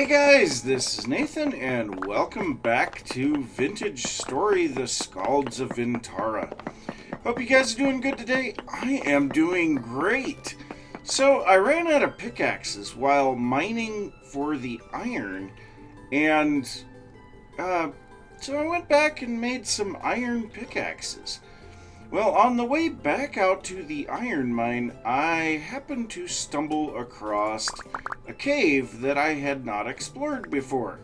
Hey guys, this is Nathan, and welcome back to Vintage Story, the Skalds of Vintara. Hope you guys are doing good today. I am doing great. So, I ran out of pickaxes while mining for the iron, and so I went back and made some iron pickaxes. Well, on the way back out to the iron mine, I happened to stumble across a cave that I had not explored before.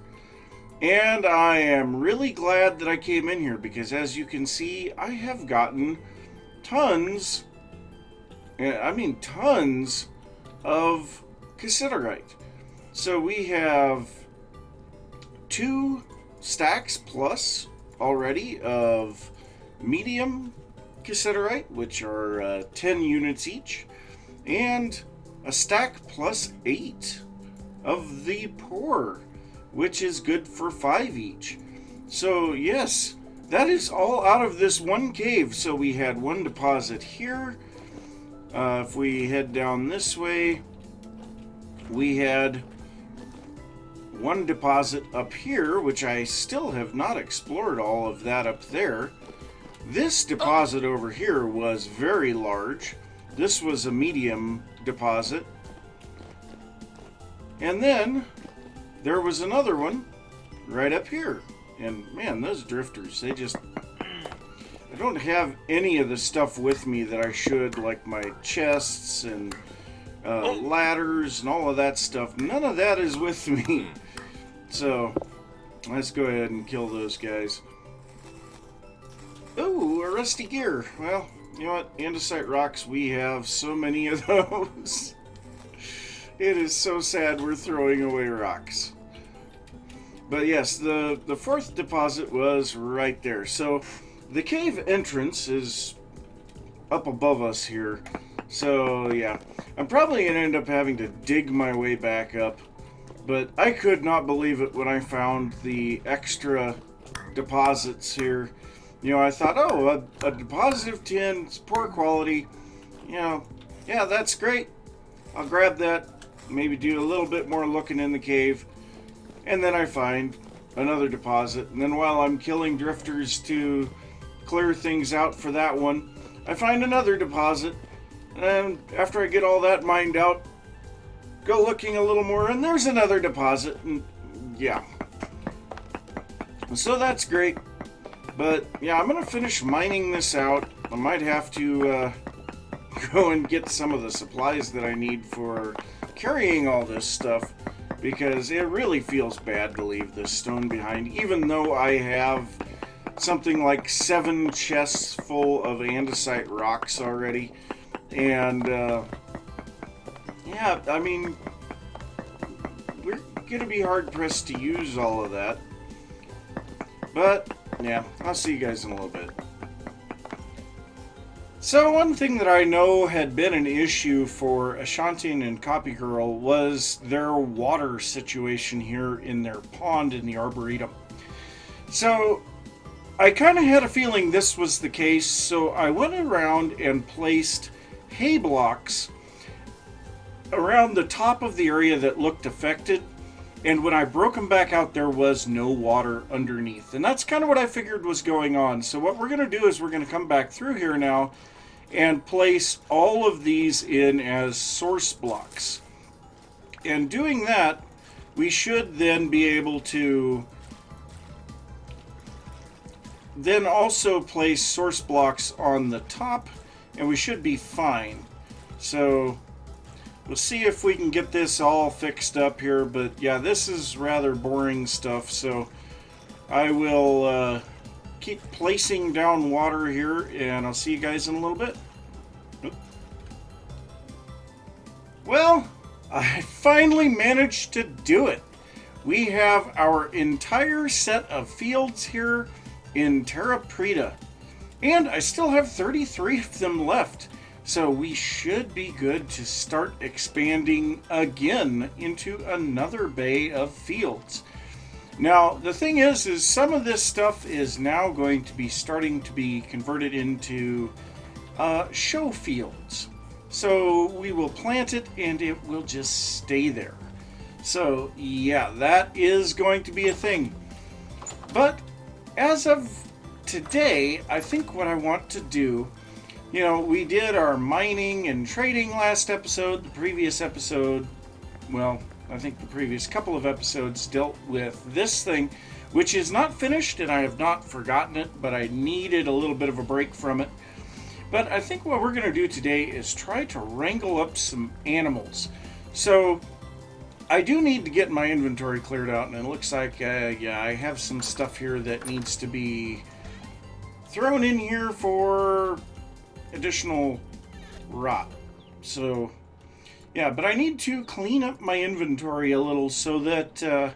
And I am really glad that I came in here because, as you can see, I have gotten tons of cassiterite. So we have 2 stacks plus already of medium cassiterite, which are 10 units each, and a stack plus 8 of the poor, which is good for 5 each. So yes, that is all out of this one cave. So we had one deposit here. If we head down this way, we had one deposit up here, which I still have not explored all of that up there. This deposit over here was very large. This was a medium deposit. And then there was another one right up here. And man, those drifters, I don't have any of the stuff with me that I should, like my chests and ladders and all of that stuff. None of that is with me. So let's go ahead and kill those guys. Ooh, a rusty gear. Well, you know what? Andesite rocks, we have so many of those. It is so sad we're throwing away rocks. But yes, the fourth deposit was right there. So the cave entrance is up above us here. So yeah, I'm probably going to end up having to dig my way back up. But I could not believe it when I found the extra deposits here. You know, I thought, oh, a deposit of tin, it's poor quality. You know, yeah, that's great. I'll grab that, maybe do a little bit more looking in the cave. And then I find another deposit. And then while I'm killing drifters to clear things out for that one, I find another deposit. And after I get all that mined out, go looking a little more, and there's another deposit. And yeah. So that's great. But yeah, I'm going to finish mining this out. I might have to go and get some of the supplies that I need for carrying all this stuff, because it really feels bad to leave this stone behind, even though I have something like 7 chests full of andesite rocks already. And yeah, I mean, we're going to be hard pressed to use all of that. But yeah, I'll see you guys in a little bit. So one thing that I know had been an issue for Ashanti and Copy Girl was their water situation here in their pond in the arboretum. So I kind of had a feeling this was the case, so I went around and placed hay blocks around the top of the area that looked affected. And when I broke them back out, there was no water underneath. And that's kind of what I figured was going on. So what we're going to do is we're going to come back through here now and place all of these in as source blocks. And doing that, we should then be able to then also place source blocks on the top, and we should be fine. So we'll see if we can get this all fixed up here, but yeah, this is rather boring stuff, so I will keep placing down water here, and I'll see you guys in a little bit. Well, I finally managed to do it. We have our entire set of fields here in Terra Preta, and I still have 33 of them left. So we should be good to start expanding again into another bay of fields. Now, the thing is some of this stuff is now going to be starting to be converted into show fields. So we will plant it and it will just stay there. So, yeah, that is going to be a thing. But as of today, I think what I want to do, we did our mining and trading last episode. The previous episode, well, I think the previous couple of episodes dealt with this thing, which is not finished, and I have not forgotten it, but I needed a little bit of a break from it. But I think what we're going to do today is try to wrangle up some animals. So I do need to get my inventory cleared out, and it looks like, I have some stuff here that needs to be thrown in here for additional rot. So, yeah, but I need to clean up my inventory a little so that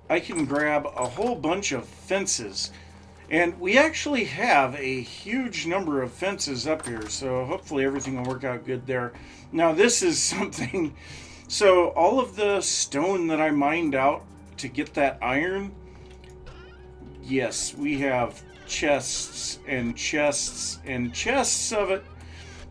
I can grab a whole bunch of fences. And we actually have a huge number of fences up here, so hopefully everything will work out good there. Now, this is something... So, all of the stone that I mined out to get that iron, yes, we have chests and chests and chests of it.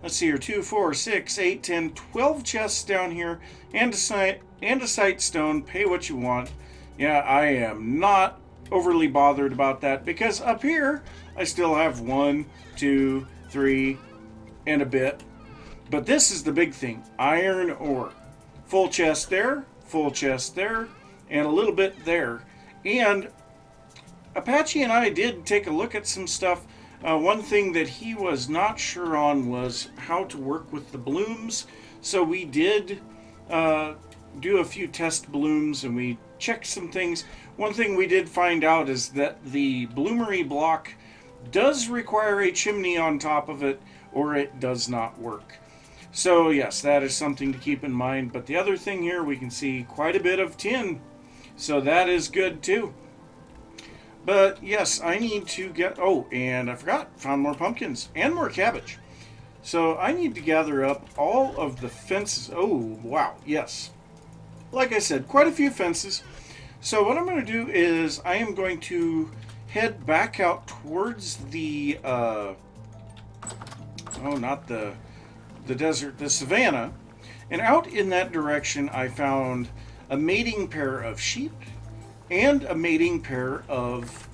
Let's see here, 2, 4, 6, 8, 10, 12 chests down here, andesite stone, pay what you want. Yeah, I am not overly bothered about that, because up here, I still have 1, 2, 3, and a bit. But this is the big thing, iron ore. Full chest there, and a little bit there. And Apache and I did take a look at some stuff. One thing that he was not sure on was how to work with the blooms. So we did do a few test blooms, and we checked some things. One thing we did find out is that the bloomery block does require a chimney on top of it, or it does not work. So yes, that is something to keep in mind. But the other thing here, we can see quite a bit of tin. So that is good too. But yes, I need to get... Oh, and I forgot, found more pumpkins and more cabbage. So I need to gather up all of the fences. Oh, wow, yes. Like I said, quite a few fences. So what I'm going to do is I am going to head back out towards the... not the desert, the savanna, and out in that direction I found a mating pair of sheep and a mating pair of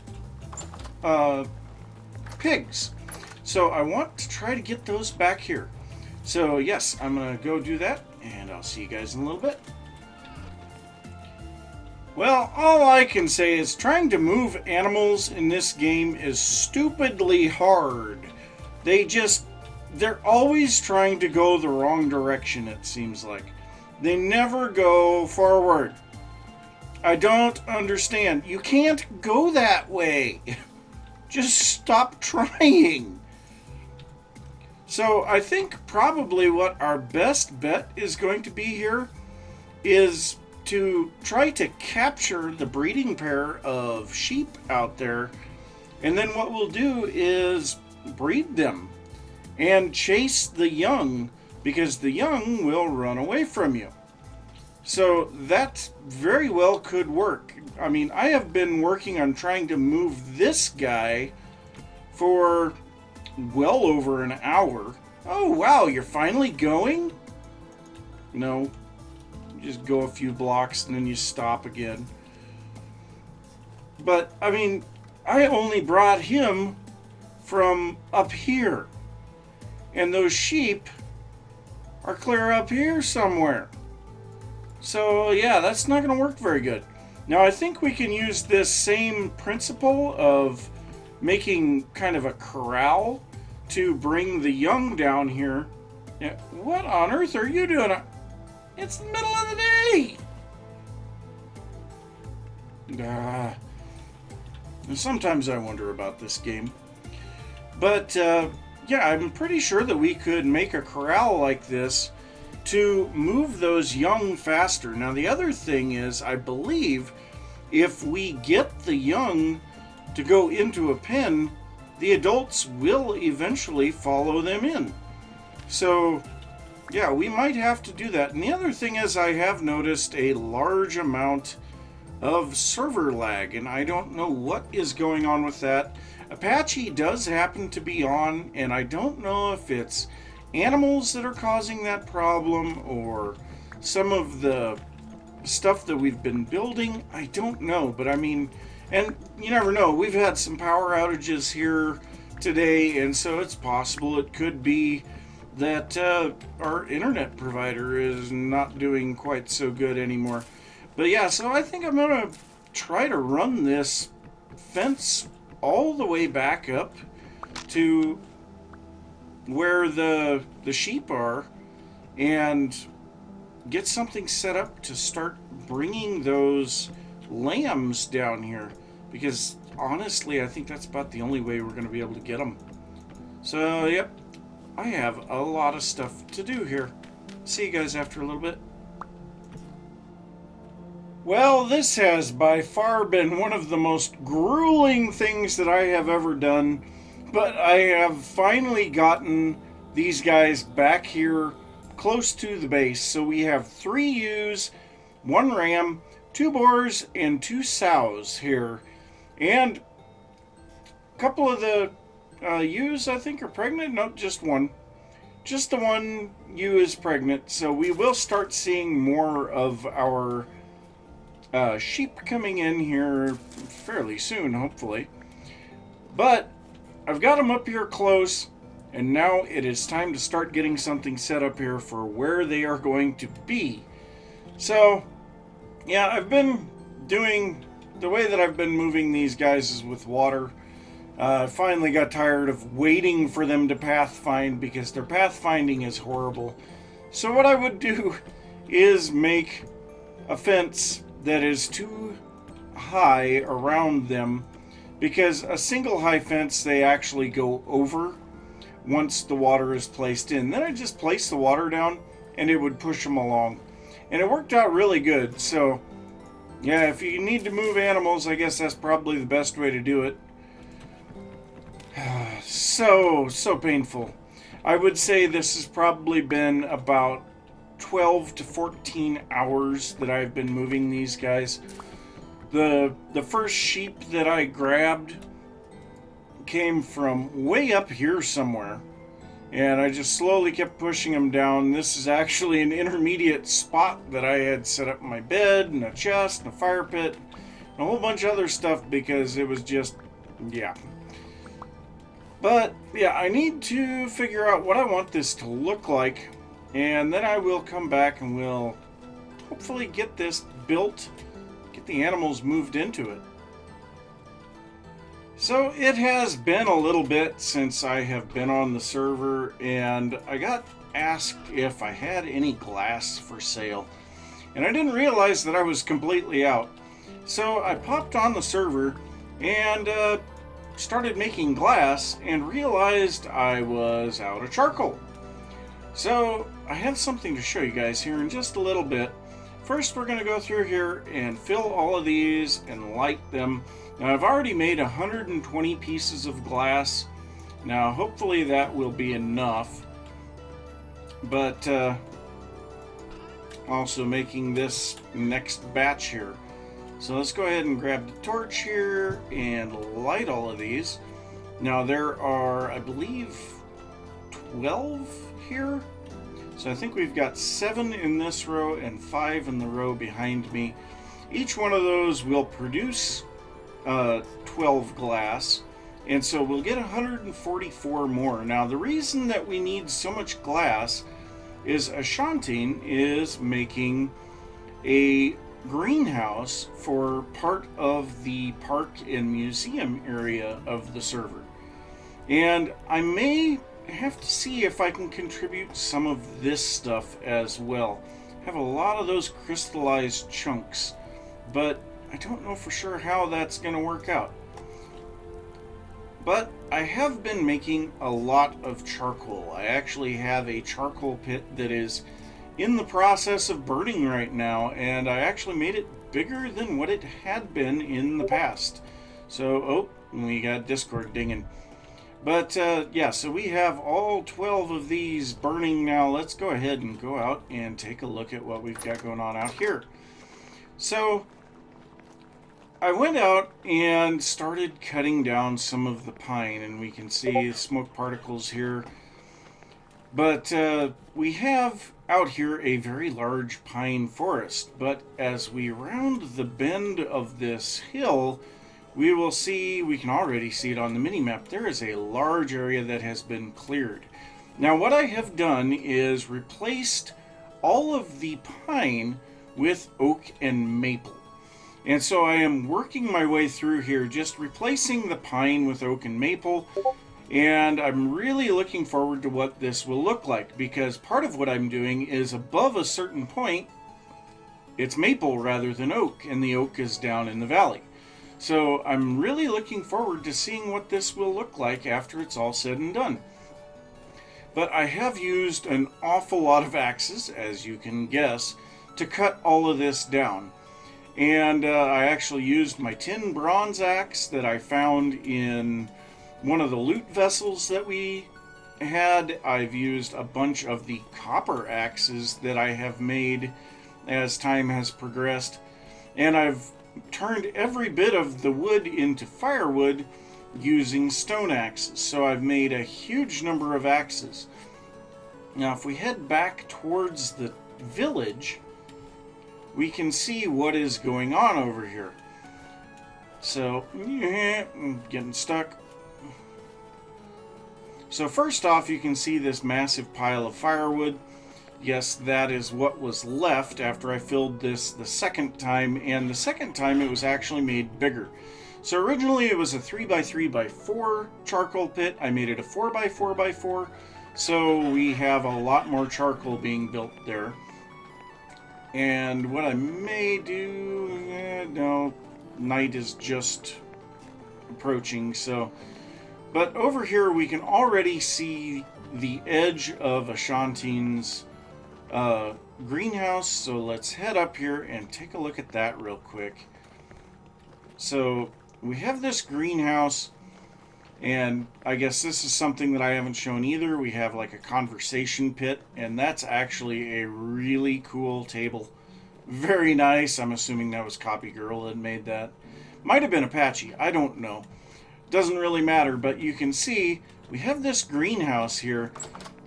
pigs. So I want to try to get those back here. So yes, I'm gonna go do that, and I'll see you guys in a little bit. Well, all I can say is trying to move animals in this game is stupidly hard. They're always trying to go the wrong direction, it seems like. They never go forward. I don't understand. You can't go that way. Just stop trying. So I think probably what our best bet is going to be here is to try to capture the breeding pair of sheep out there. And then what we'll do is breed them and chase the young, because the young will run away from you. So that very well could work. I mean, I have been working on trying to move this guy for well over an hour. Oh wow, you're finally going? No, you just go a few blocks and then you stop again. But I mean, I only brought him from up here. And those sheep are clear up here somewhere. So yeah, that's not going to work very good. Now I think we can use this same principle of making kind of a corral to bring the young down here. Yeah, what on earth are you doing? It's the middle of the day! Sometimes I wonder about this game. But yeah, I'm pretty sure that we could make a corral like this to move those young faster. Now, the other thing is, I believe if we get the young to go into a pen, the adults will eventually follow them in. So, yeah, we might have to do that. And the other thing is, I have noticed a large amount of server lag, and I don't know what is going on with that. Apache does happen to be on, and I don't know if it's animals that are causing that problem or some of the stuff that we've been building, I don't know. But I mean, and you never know. We've had some power outages here today, and so it's possible it could be that our internet provider is not doing quite so good anymore. But yeah, so I think I'm going to try to run this fence all the way back up to where the sheep are and get something set up to start bringing those lambs down here, because honestly I think that's about the only way we're going to be able to get them. So yep, I have a lot of stuff to do here. See you guys after a little bit. Well, this has by far been one of the most grueling things that I have ever done, but I have finally gotten these guys back here close to the base. So we have 3 ewes, 1 ram, 2 boars, and 2 sows here. And a couple of the ewes, I think, are pregnant. No, just one. Just the one ewe is pregnant. So we will start seeing more of our sheep coming in here fairly soon, hopefully. But I've got them up here close, and now it is time to start getting something set up here for where they are going to be. So, yeah, I've been doing the way that I've been moving these guys is with water. I finally got tired of waiting for them to pathfind because their pathfinding is horrible. So what I would do is make a fence that is too high around them, because a single high fence they actually go over once the water is placed in. Then I just place the water down and it would push them along, and it worked out really good. So yeah, if you need to move animals, I guess that's probably the best way to do it. So painful. I would say this has probably been about 12 to 14 hours that I've been moving these guys. The first sheep that I grabbed came from way up here somewhere, and I just slowly kept pushing them down. This is actually an intermediate spot that I had set up my bed and a chest and a fire pit and a whole bunch of other stuff, because it was just, yeah. But yeah, I need to figure out what I want this to look like, and then I will come back and we'll hopefully get this built, get the animals moved into it. So it has been a little bit since I have been on the server, and I got asked if I had any glass for sale, and I didn't realize that I was completely out. So I popped on the server and started making glass and realized I was out of charcoal. So I have something to show you guys here in just a little bit. First, we're going to go through here and fill all of these and light them. Now, I've already made 120 pieces of glass. Now, hopefully that will be enough. But also making this next batch here. So let's go ahead and grab the torch here and light all of these. Now, there are, I believe, 12 here. So I think we've got 7 in this row and 5 in the row behind me. Each one of those will produce 12 glass, and so we'll get 144 more. Now, the reason that we need so much glass is Ashanti is making a greenhouse for part of the park and museum area of the server, and I may have to see if I can contribute some of this stuff as well. I have a lot of those crystallized chunks, but I don't know for sure how that's going to work out. But I have been making a lot of charcoal. I actually have a charcoal pit that is in the process of burning right now, and I actually made it bigger than what it had been in the past. So, oh, we got Discord dinging. But yeah, so we have all 12 of these burning now. Let's go ahead and go out and take a look at what we've got going on out here. So I went out and started cutting down some of the pine, and we can see the smoke particles here. But we have out here a very large pine forest. But as we round the bend of this hill, we will see, we can already see it on the mini-map, there is a large area that has been cleared. Now what I have done is replaced all of the pine with oak and maple. And so I am working my way through here, just replacing the pine with oak and maple. And I'm really looking forward to what this will look like, because part of what I'm doing is above a certain point, it's maple rather than oak, and the oak is down in the valley. So I'm really looking forward to seeing what this will look like after it's all said and done. But I have used an awful lot of axes, as you can guess, to cut all of this down. And I actually used my tin bronze axe that I found in one of the loot vessels that we had. I've used a bunch of the copper axes that I have made as time has progressed. And I've turned every bit of the wood into firewood using stone axes. So I've made a huge number of axes. Now if we head back towards the village, we can see what is going on over here. So, I'm getting stuck. So first off, you can see this massive pile of firewood. Yes, that is what was left after I filled this the second time, and the second time it was actually made bigger. So originally it was a 3x3x4 charcoal pit. I made it a 4x4x4, so we have a lot more charcoal being built there. And what I may do, no, night is just approaching, so. But over here we can already see the edge of Ashantine's greenhouse, so let's head up here and take a look at that real quick. So we have this greenhouse, and I guess this is something that I haven't shown either. We have like a conversation pit, and that's actually a really cool table. Very nice. I'm assuming that was Copy Girl that made that. Might have been Apache, I don't know. Doesn't really matter, but you can see we have this greenhouse here,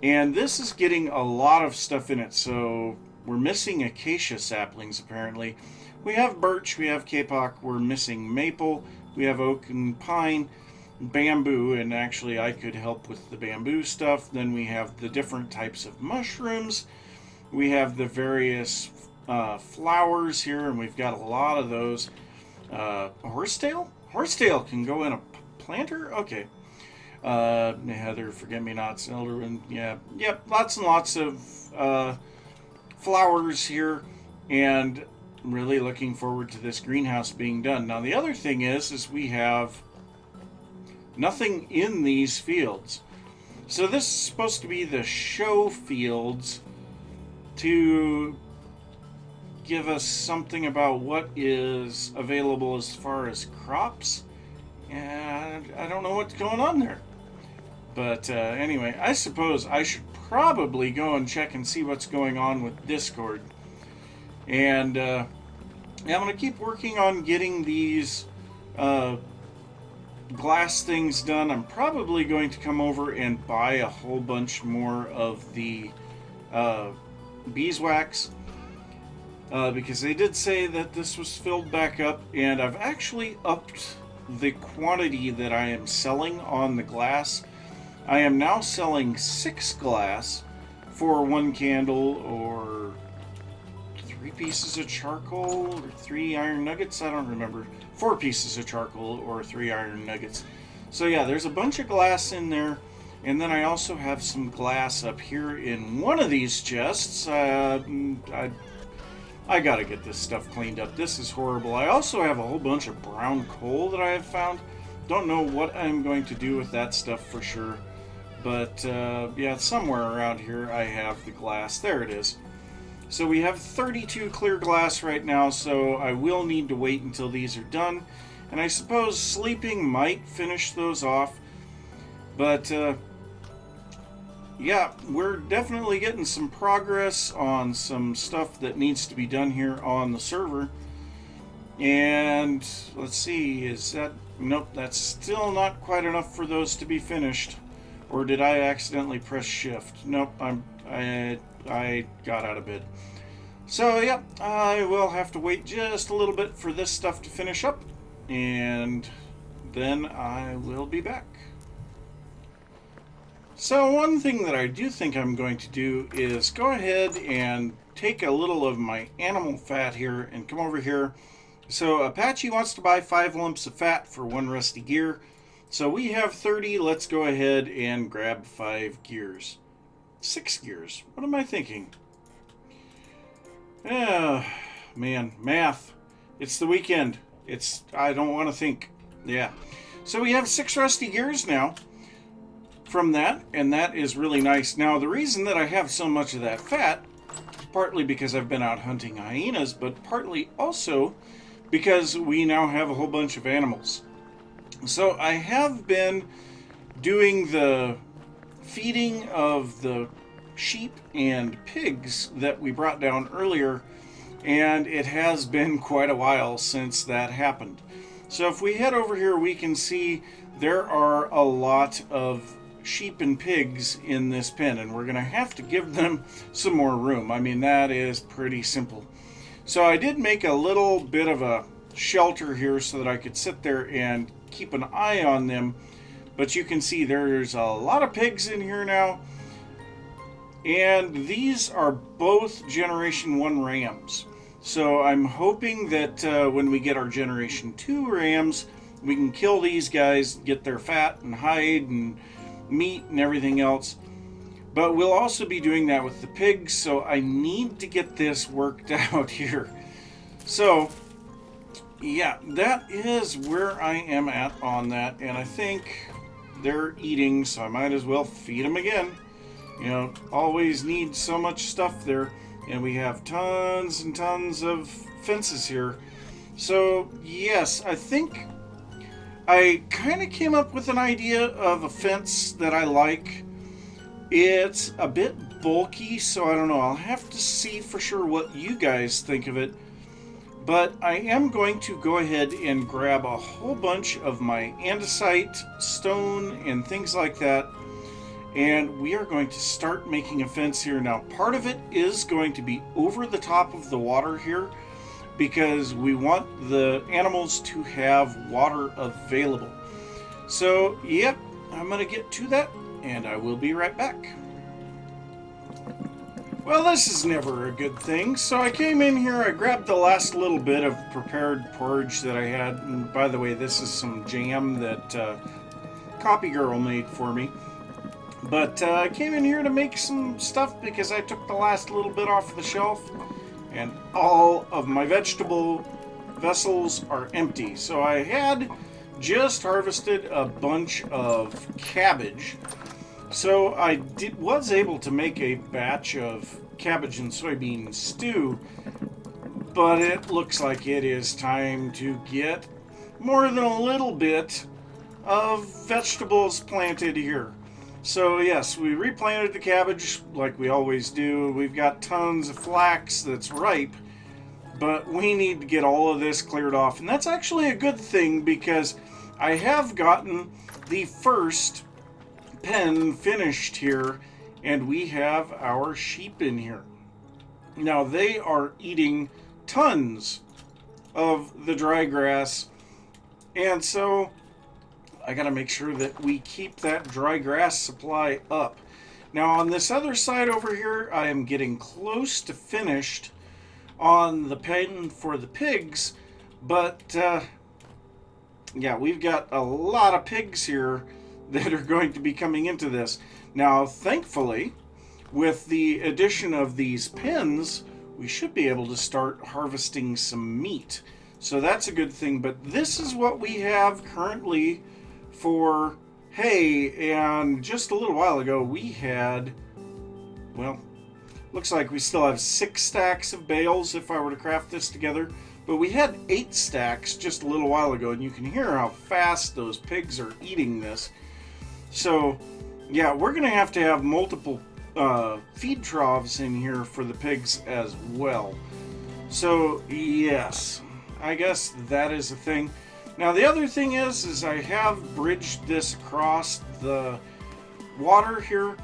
and this is getting a lot of stuff in it. So we're missing acacia saplings apparently. We have birch, we have kapok, we're missing maple, we have oak and pine, bamboo, and actually I could help with the bamboo stuff. Then we have the different types of mushrooms. We have the various flowers here, and we've got a lot of those. Horsetail? Horsetail can go in a planter? Okay. Heather, forget-me-nots, elderwind, yeah. Yep, lots and lots of flowers here, and I'm really looking forward to this greenhouse being done. Now the other thing is we have nothing in these fields. So this is supposed to be the show fields to give us something about what is available as far as crops. And I don't know what's going on there. But anyway, I suppose I should probably go and check and see what's going on with Discord. And yeah, I'm going to keep working on getting these glass things done. I'm probably going to come over and buy a whole bunch more of the beeswax. Because they did say that this was filled back up, and I've actually upped the quantity that I am selling on the glass. I am now selling 6 glass for 1 candle, or 3 pieces of charcoal, or 3 iron nuggets, I don't remember. 4 pieces of charcoal or 3 iron nuggets. So yeah, there's a bunch of glass in there, and then I also have some glass up here in one of these chests. I gotta get this stuff cleaned up. This is horrible. I also have a whole bunch of brown coal that I have found. Don't know what I'm going to do with that stuff for sure. But yeah, somewhere around here I have the glass. There it is. So we have 32 clear glass right now, so I will need to wait until these are done. And I suppose sleeping might finish those off. But yeah, we're definitely getting some progress on some stuff that needs to be done here on the server. And let's see, is that... Nope, that's still not quite enough for those to be finished. Or did I accidentally press shift? Nope, I got out of bed. So, yeah, I will have to wait just a little bit for this stuff to finish up, and then I will be back. So one thing that I do think I'm going to do is go ahead and take a little of my animal fat here and come over here. So Apache wants to buy 5 lumps of fat for 1 rusty gear. So we have 30. Let's go ahead and grab 5 gears. 6 gears. What am I thinking? Man, math. It's the weekend. I don't want to think. Yeah. So we have 6 rusty gears now from that, and that is really nice. Now, the reason that I have so much of that fat, partly because I've been out hunting hyenas, but partly also because we now have a whole bunch of animals. So I have been doing the feeding of the sheep and pigs that we brought down earlier, and it has been quite a while since that happened. So if we head over here, we can see there are a lot of sheep and pigs in this pen, and we're going to have to give them some more room. I mean, that is pretty simple. So I did make a little bit of a shelter here so that I could sit there and keep an eye on them, but you can see there's a lot of pigs in here now. And these are both Generation 1 rams. So I'm hoping that when we get our Generation 2 rams, we can kill these guys, get their fat and hide and meat and everything else. But we'll also be doing that with the pigs, so I need to get this worked out here. So, yeah, that is where I am at on that. And I think they're eating, so I might as well feed them again. You know, always need so much stuff there. And we have tons and tons of fences here. So, yes, I think I kind of came up with an idea of a fence that I like. It's a bit bulky, so I don't know. I'll have to see for sure what you guys think of it. But I am going to go ahead and grab a whole bunch of my andesite, stone, and things like that. And we are going to start making a fence here. Now, part of it is going to be over the top of the water here because we want the animals to have water available. So, yep, I'm going to get to that, and I will be right back. Well, this is never a good thing. So I came in here, I grabbed the last little bit of prepared porridge that I had. And by the way, this is some jam that Copy Girl made for me. But I came in here to make some stuff because I took the last little bit off the shelf and all of my vegetable vessels are empty. So I had just harvested a bunch of cabbage. So I was able to make a batch of cabbage and soybean stew, but it looks like it is time to get more than a little bit of vegetables planted here. So yes, we replanted the cabbage like we always do. We've got tons of flax that's ripe, but we need to get all of this cleared off. And that's actually a good thing because I have gotten the first pen finished here, and we have our sheep in here. Now they are eating tons of the dry grass, and so I gotta make sure that we keep that dry grass supply up. Now on this other side over here, I am getting close to finished on the pen for the pigs, but yeah, we've got a lot of pigs here that are going to be coming into this. Now thankfully, with the addition of these pens, we should be able to start harvesting some meat. So that's a good thing, but this is what we have currently for hay, and just a little while ago we had, well, looks like we still have 6 stacks of bales if I were to craft this together, but we had 8 stacks just a little while ago, and you can hear how fast those pigs are eating this. So yeah, we're gonna have to have multiple feed troughs in here for the pigs as well. So yes, I guess that is a thing. Now the other thing is I have bridged this across the water here,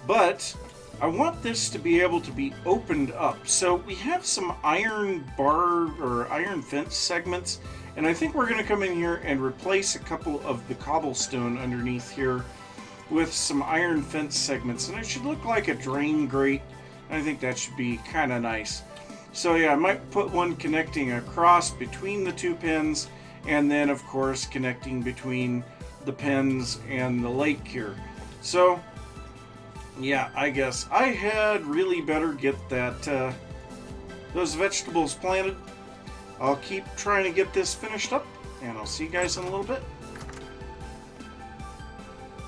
but I want this to be able to be opened up. So we have some iron bar or iron fence segments, and I think we're going to come in here and replace a couple of the cobblestone underneath here with some iron fence segments, and it should look like a drain grate. I think that should be kind of nice. So yeah, I might put one connecting across between the two pens, and then of course connecting between the pens and the lake here. So yeah, I guess I had really better get that those vegetables planted. I'll keep trying to get this finished up, and I'll see you guys in a little bit.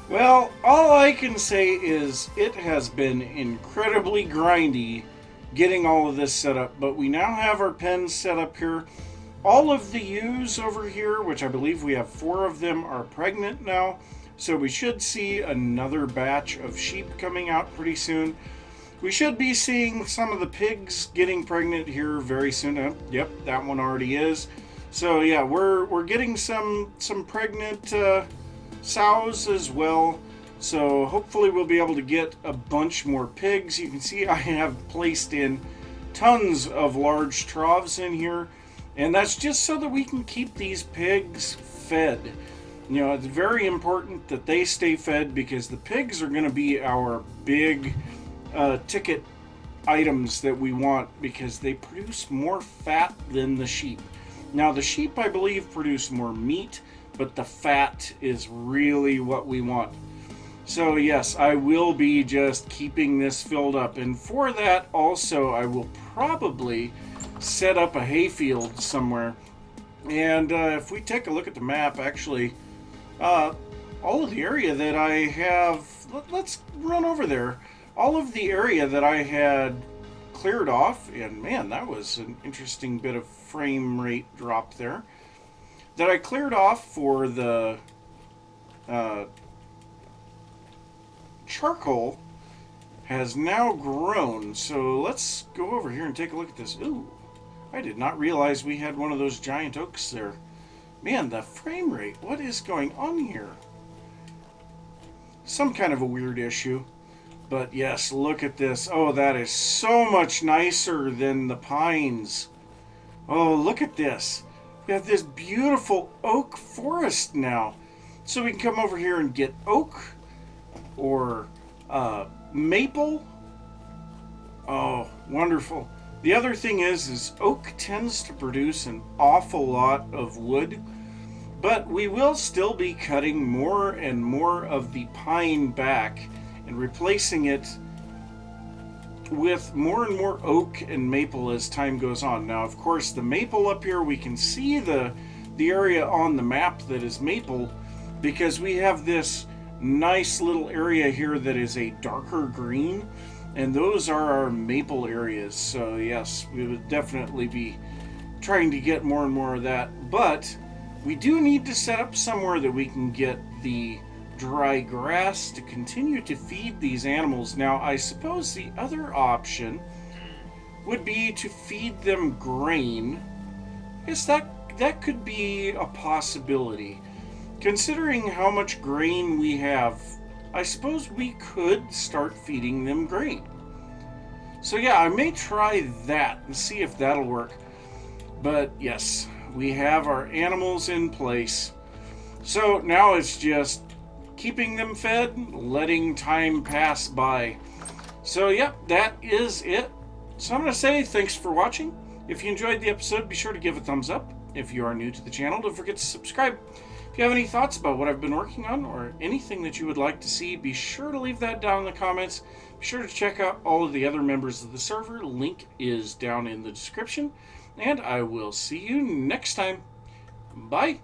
Well, all I can say is it has been incredibly grindy getting all of this set up, but we now have our pens set up here. All of the ewes over here, which I believe we have 4 of them, are pregnant now, so we should see another batch of sheep coming out pretty soon. We should be seeing some of the pigs getting pregnant here very soon. Yep, that one already is. So yeah, we're getting some pregnant sows as well, so hopefully we'll be able to get a bunch more pigs. You can see I have placed in tons of large troughs in here, and that's just so that we can keep these pigs fed. You know, it's very important that they stay fed, because the pigs are going to be our big ticket items that we want, because they produce more fat than the sheep. Now the sheep, I believe, produce more meat, but the fat is really what we want. So yes, I will be just keeping this filled up, and for that also I will probably set up a hayfield somewhere. And if we take a look at the map, actually, all of the area that I have, let's run over there. All of the area that I had cleared off, and man, that was an interesting bit of frame rate drop there, that I cleared off for the charcoal has now grown. So let's go over here and take a look at this. Ooh, I did not realize we had one of those giant oaks there. Man, the frame rate, what is going on here? Some kind of a weird issue. But yes, look at this. Oh, that is so much nicer than the pines. Oh, look at this. We have this beautiful oak forest now. So we can come over here and get oak or maple. Oh, wonderful. The other thing is oak tends to produce an awful lot of wood, but we will still be cutting more and more of the pine back and replacing it with more and more oak and maple as time goes on. Now, of course, the maple up here, we can see the area on the map that is maple, because we have this nice little area here that is a darker green, and those are our maple areas. So yes, we would definitely be trying to get more and more of that, but we do need to set up somewhere that we can get the dry grass to continue to feed these animals. Now, I suppose the other option would be to feed them grain. I guess that could be a possibility. Considering how much grain we have, I suppose we could start feeding them grain. So yeah, I may try that and see if that'll work. But yes, we have our animals in place. So now it's just keeping them fed, letting time pass by. So yeah, that is it. So I'm going to say thanks for watching. If you enjoyed the episode, be sure to give a thumbs up. If you are new to the channel, don't forget to subscribe. If you have any thoughts about what I've been working on or anything that you would like to see, be sure to leave that down in the comments. Be sure to check out all of the other members of the server. Link is down in the description. And I will see you next time. Bye.